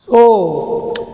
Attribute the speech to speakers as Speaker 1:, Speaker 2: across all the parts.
Speaker 1: So,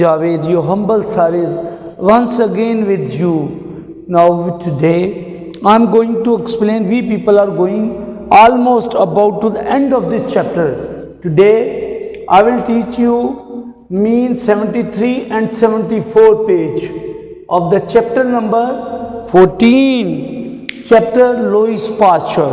Speaker 1: Javed, your humble sir, is once again with you. Now today I am going to explain, we people are going almost about to the end of this chapter. Today I will teach you mean 73 and 74 page of the chapter number 14, chapter Louis Pasteur.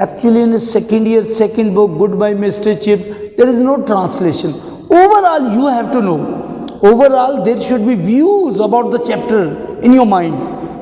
Speaker 1: actually in the second book Goodbye Mr. Chip there is no translation. Overall you have to know, overall there should be views about the chapter in your mind.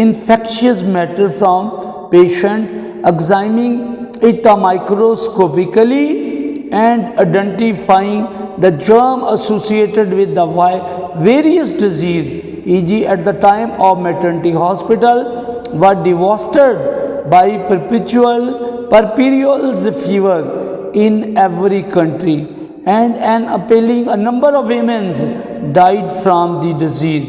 Speaker 1: infectious matter from patient, examining it microscopically and identifying the germ associated with the various disease, e.g. at the time of maternity hospital were devastated by perpetual fever in every country and an appalling a number of women died from the disease।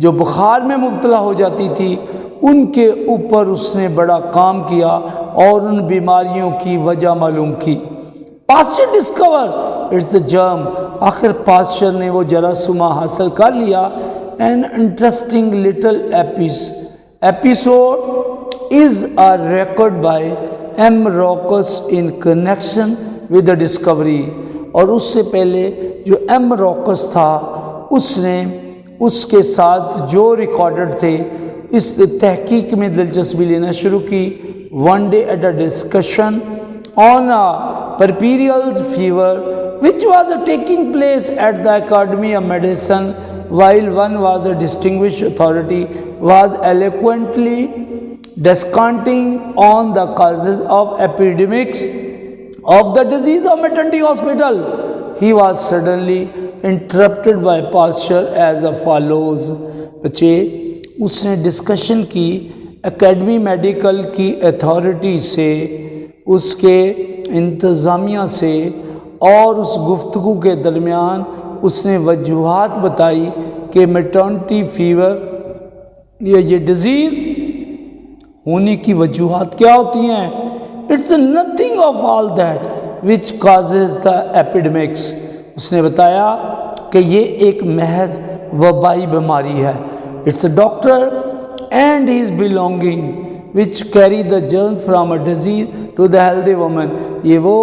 Speaker 1: جو بخار میں مبتلا ہو جاتی تھی ان کے اوپر اس نے بڑا کام کیا اور ان بیماریوں کی وجہ معلوم کی۔ پاسچر ڈسکور اٹس دا جرم، آخر پاسچر نے وہ جراثیمہ حاصل کر لیا۔ An interesting little episode is a record by M. Rockos in connection with the discovery، اور اس سے پہلے جو ایم راکس تھا اس نے اس کے ساتھ جو ریکارڈڈ تھے اس تحقیق میں دلچسپی لینا شروع کی۔ One day at a discussion on puerperal fever which was taking place at the Academy of Medicine, while one was a distinguished authority was eloquently descanting on the causes of epidemics of the disease of maternity hospital, he was suddenly interrupted by Pasteur as follows۔ بچے اس نے discussion کی academy medical کی authority سے، اس کے انتظامیہ سے، اور اس گفتگو کے درمیان اس نے وجوہات بتائی کہ میٹرنٹی فیور یہ ڈیزیز ہونے کی وجوہات کیا ہوتی ہیں۔ It's nothing of all that which causes the epidemics, اس نے بتایا کہ یہ ایک محض وبائی بیماری ہے۔ It's a doctor and his belonging which carry the germ from a disease to the healthy woman, یہ وہ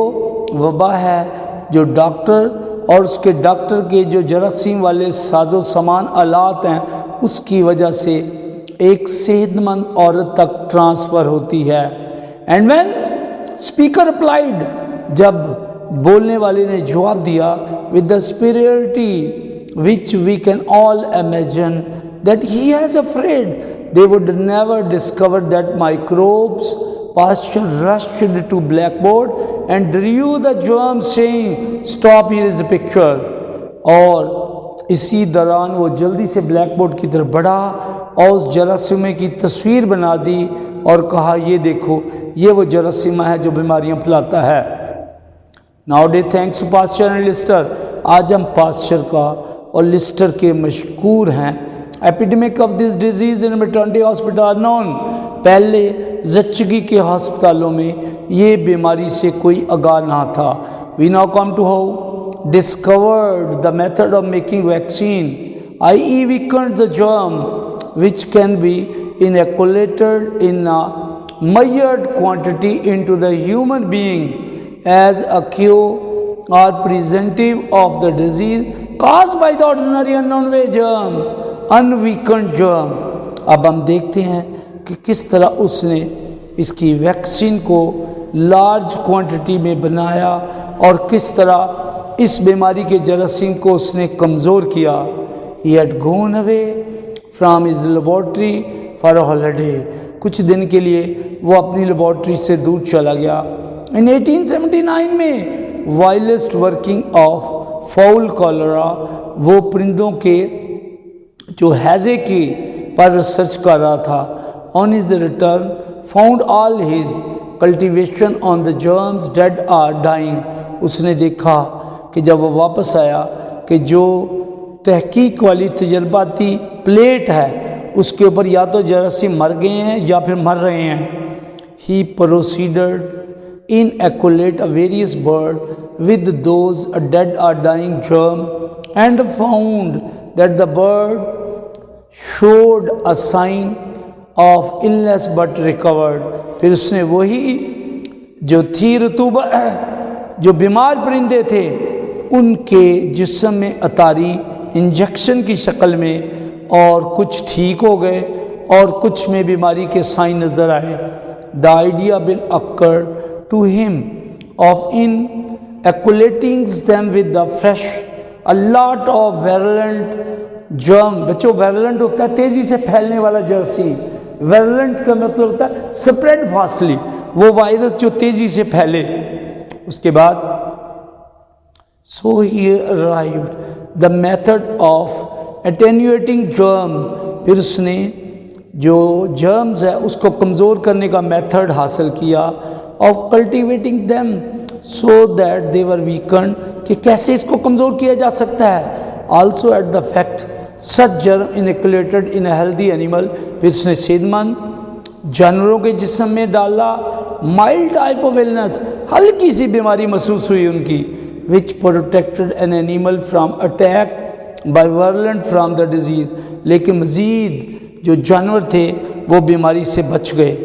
Speaker 1: وبا ہے جو ڈاکٹر اور اس کے ڈاکٹر کے جو جراثیم والے ساز و سامان آلات ہیں اس کی وجہ سے ایک صحت مند عورت تک ٹرانسفر ہوتی ہے۔ اینڈ وین اسپیکر اپلائیڈ، جب بولنے والے نے جواب دیا، with the superiority which we can all imagine that he has offered they would never discover that microbes. Pasteur rushed to blackboard and drew the germ saying, stop, here is a picture. اور اسی دوران وہ جلدی سے black board کی طرف بڑھا اور اس جراثیمے کی تصویر بنا دی اور کہا یہ دیکھو یہ وہ جراثیمہ ہے جو بیماریاں پھیلاتا ہے۔ Nowadays thanks to Pasteur and Lister، آج ہم پاسچر کا اور لسٹر کے مشکور ہیں۔ Epidemic of this disease in maternity hospital are known, پہلے زچگی کے ہسپتالوں میں یہ بیماری سے کوئی آگاہ نہ تھا۔ We now come to how discovered the method of making vaccine, i.e. weakened the germ which can be inoculated in a measured quantity into the human being as a cure or preventive of the disease caused by the ordinary unknown way germ, unweakened germ۔ اب ہم دیکھتے ہیں کہ کس طرح اس نے اس کی vaccine کو لارج کوانٹٹی میں بنایا اور کس طرح اس بیماری کے جراثیم کو اس نے کمزور کیا۔ He had gone away from his laboratory for a holiday، کچھ دن کے لیے وہ اپنی لیبارٹری سے دور چلا گیا۔ In 1879 میں whilst working of foul cholera, وہ پرندوں کے جو ہیضے کی پر ریسرچ کر رہا تھا۔ On his return found all his cultivation on the germs dead or dying، اس نے دیکھا کہ جب وہ واپس آیا کہ جو تحقیق والی تجرباتی پلیٹ ہے اس کے اوپر یا تو جراثیم مر گئے ہیں یا پھر مر رہے ہیں۔ He proceeded inoculate a various bird with those dead or dying germ and found that the bird showed a sign of illness but recovered۔ پھر اس نے وہی جو تھی رطوبت جو بیمار پرندے تھے ان کے جسم میں اتاری انجیکشن کی شکل میں، اور کچھ ٹھیک ہو گئے اور کچھ میں بیماری کے سائن نظر آئے۔ The idea been occurred to him of inoculating them with the fresh a lot of virulent germ۔ بچوں ویرولنٹ ہوتا ہے تیزی سے پھیلنے والا جراثیم، ویرولنٹ کا مطلب ہوتا ہے سپریڈ فاسٹلی، وہ وائرس جو تیزی سے پھیلے۔ اس کے بعد so he arrived the method of attenuating germ، پھر اس نے جو جرمز ہے اس کو کمزور کرنے کا میتھڈ حاصل کیا، of cultivating them so that they were weakened، کہ کیسے اس کو کمزور کیا جا سکتا ہے۔ also at the fact such germ inoculated in a healthy animal, پھر اس نے صحت مند جانوروں کے جسم میں ڈالا. mild type of illness, ہلکی سی بیماری محسوس ہوئی ان کی, which protected an animal from attack by virulent from the disease, لیکن مزید جو جانور تھے وہ بیماری سے بچ گئے.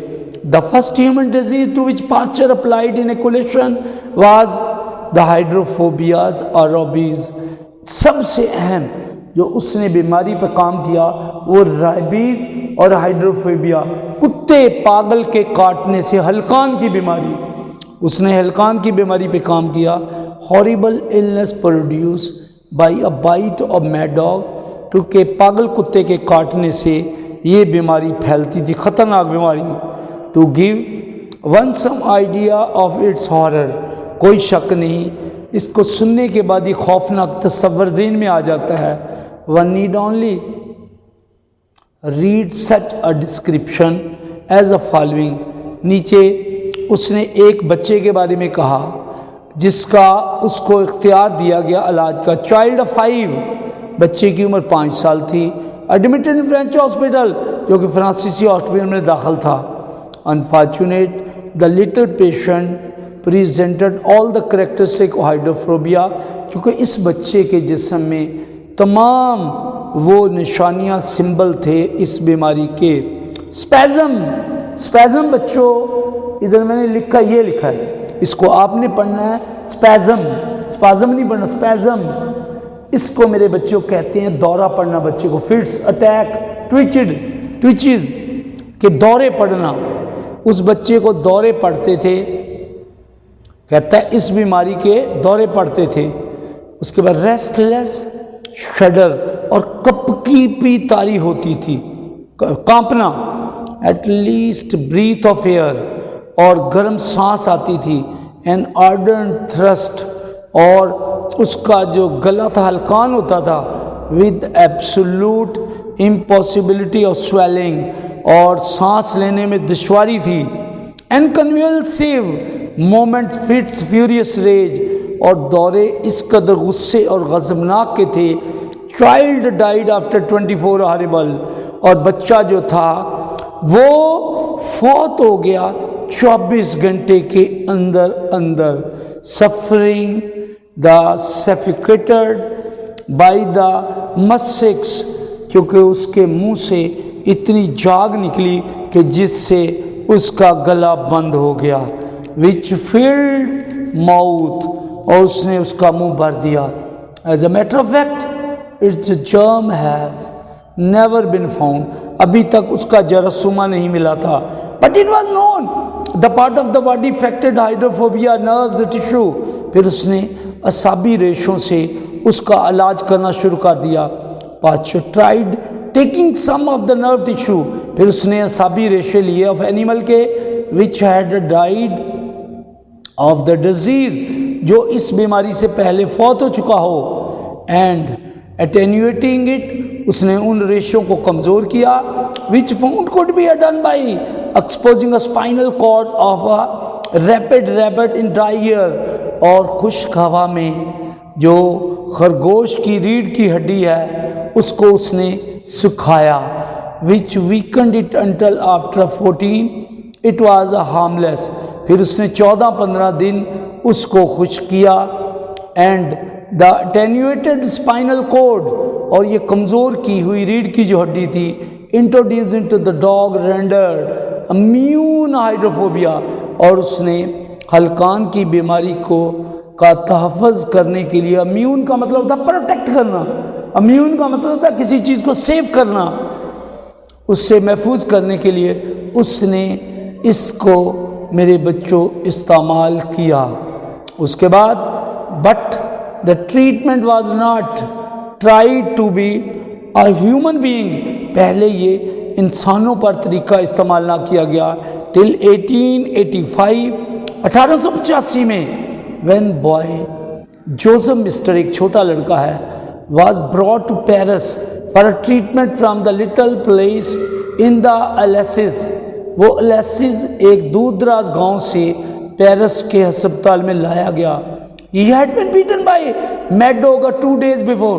Speaker 1: The first human disease to which Pasteur applied inoculation was the hydrophobias or rabies. سب سے اہم جو اس نے بیماری پہ کام کیا وہ رائبیز اور ہائیڈروفوبیا, کتے پاگل کے کاٹنے سے ہلکان کی بیماری, اس نے ہلکان کی بیماری پہ کام کیا. horrible illness produced by a bite of mad dog, کیونکہ پاگل کتے کے کاٹنے سے یہ بیماری پھیلتی تھی, خطرناک بیماری. to give one some idea of its horror, کوئی شک نہیں اس کو سننے کے بعد ہی خوفناک تصور ذہن میں آ جاتا ہے. one need only read such a description as the following. نیچے اس نے ایک بچے کے بارے میں کہا جس کا اس کو اختیار دیا گیا علاج کا. چائلڈ آف 5, بچے کی عمر 5 سال تھی. ایڈمٹڈ ان فرینچ ہاسپٹل, جو کہ فرانسیسی ہاسپٹل میں داخل تھا. unfortunate the little patient presented all the characteristic of hydrophobia, کیونکہ اس بچے کے جسم میں تمام وہ نشانیاں سمبل تھے اس بیماری کے. اسپیزم بچوں ادھر میں نے لکھا, یہ لکھا ہے, اس کو آپ نے پڑھنا ہے. اسپازم نہیں پڑھنا, اسپیزم. اس کو میرے بچوں کہتے ہیں دورہ پڑنا بچے کو. فٹس, اٹیک, ٹویچز کہ دورے پڑنا. اس بچے کو دورے پڑتے تھے, کہتا ہے اس بیماری کے دورے پڑتے تھے. اس کے بعد ریسٹ لیس, شڈر اور کپکی پی تاری ہوتی تھی, کانپنا. At least breath of air, اور گرم سانس آتی تھی. این آرڈنٹ تھرسٹ, اور اس کا جو گلا تھا ہلکان ہوتا تھا. With absolute impossibility of swelling, اور سانس لینے میں دشواری تھی. انکنویلسیو مومنٹ, فٹس, فیوریس ریج, اور دورے اس قدر غصے اور غضبناک کے تھے. چائلڈ ڈائیڈ آفٹر 24 ہاربل, اور بچہ جو تھا وہ فوت ہو گیا 24 گھنٹے کے اندر. سفرنگ دا سفیکیٹڈ بائی دا مسکس, کیونکہ اس کے منہ سے اتنی جاگ نکلی کہ جس سے اس کا گلا بند ہو گیا. وچ فلڈ ماؤتھ, اور اس نے اس کا منہ بھر دیا. As a matter of fact its germ has never been found, ابھی تک اس کا جراثومہ نہیں ملا تھا. But it was known the part of the body affected hydrophobia nerves tissue, پھر اس نے اعصابی ریشوں سے اس کا علاج کرنا شروع کر دیا. Pasteur tried taking some of the nerve tissue, پھر اس نے اعصابی ریشے لیے آف اینیمل کے which had died of the disease, جو اس بیماری سے پہلے فوت ہو چکا ہو. اینڈ اٹینویٹنگ اٹ, اس نے ان ریشوں کو کمزور کیا. Which found could be done by exposing a spinal cord of a rabid rabbit in dry air, اور خشک ہوا میں جو خرگوش کی ریڑھ کی ہڈی ہے اس کو اس نے سکھایا. Which weakened it until after 14 it was a harmless, پھر اس نے 14-15 دن اس کو خشک کیا. And the attenuated spinal cord, اور یہ کمزور کی ہوئی ریڑھ کی جو ہڈی تھی, introduce into the dog rendered immune hydrophobia, اور اس نے ہلکان کی بیماری کا تحفظ کرنے کے لیے, امیون کا مطلب ہوتا ہے پروٹیکٹ کرنا, امیون کا مطلب ہوتا ہے کسی چیز کو سیو کرنا, اس سے محفوظ کرنے کے لیے اس نے اس کو میرے بچوں استعمال کیا. اس کے بعد but the treatment was not try to be a human being, پہلے یہ انسانوں پر طریقہ استعمال نہ کیا گیا. ٹل 1885, 1885 میں وین بوائے جوزف مسٹر, ایک چھوٹا لڑکا ہے, was brought to Paris for a treatment from the little place in the Alsace, وہ الیسز ایک دور دراز گاؤں سے پیرس کے ہسپتال میں لایا گیا. He had been beaten by mad dog 2 days before,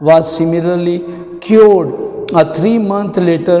Speaker 1: was similarly cured. 3 month later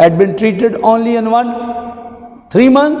Speaker 1: had been treated only in 3 month,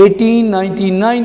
Speaker 1: 1899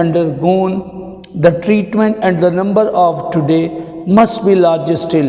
Speaker 1: undergone the treatment and the number of today must be larger still,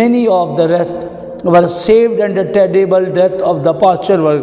Speaker 1: many of the rest were saved and the terrible death of the pasture world,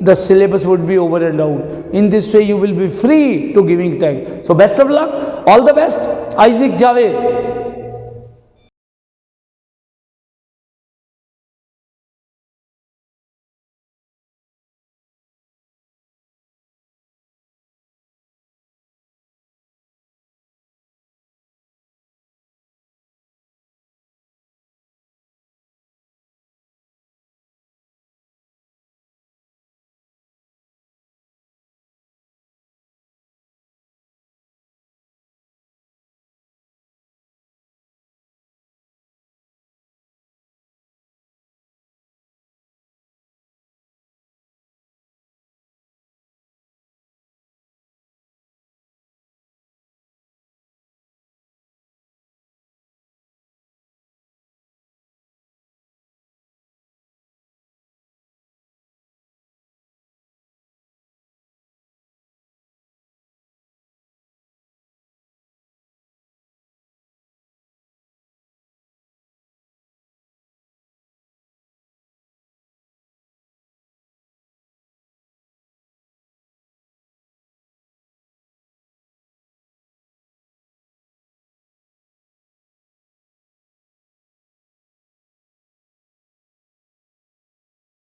Speaker 1: the syllabus would be over and out. In this way you will be free to giving tag. So best of luck, all the best. Isaac Javed.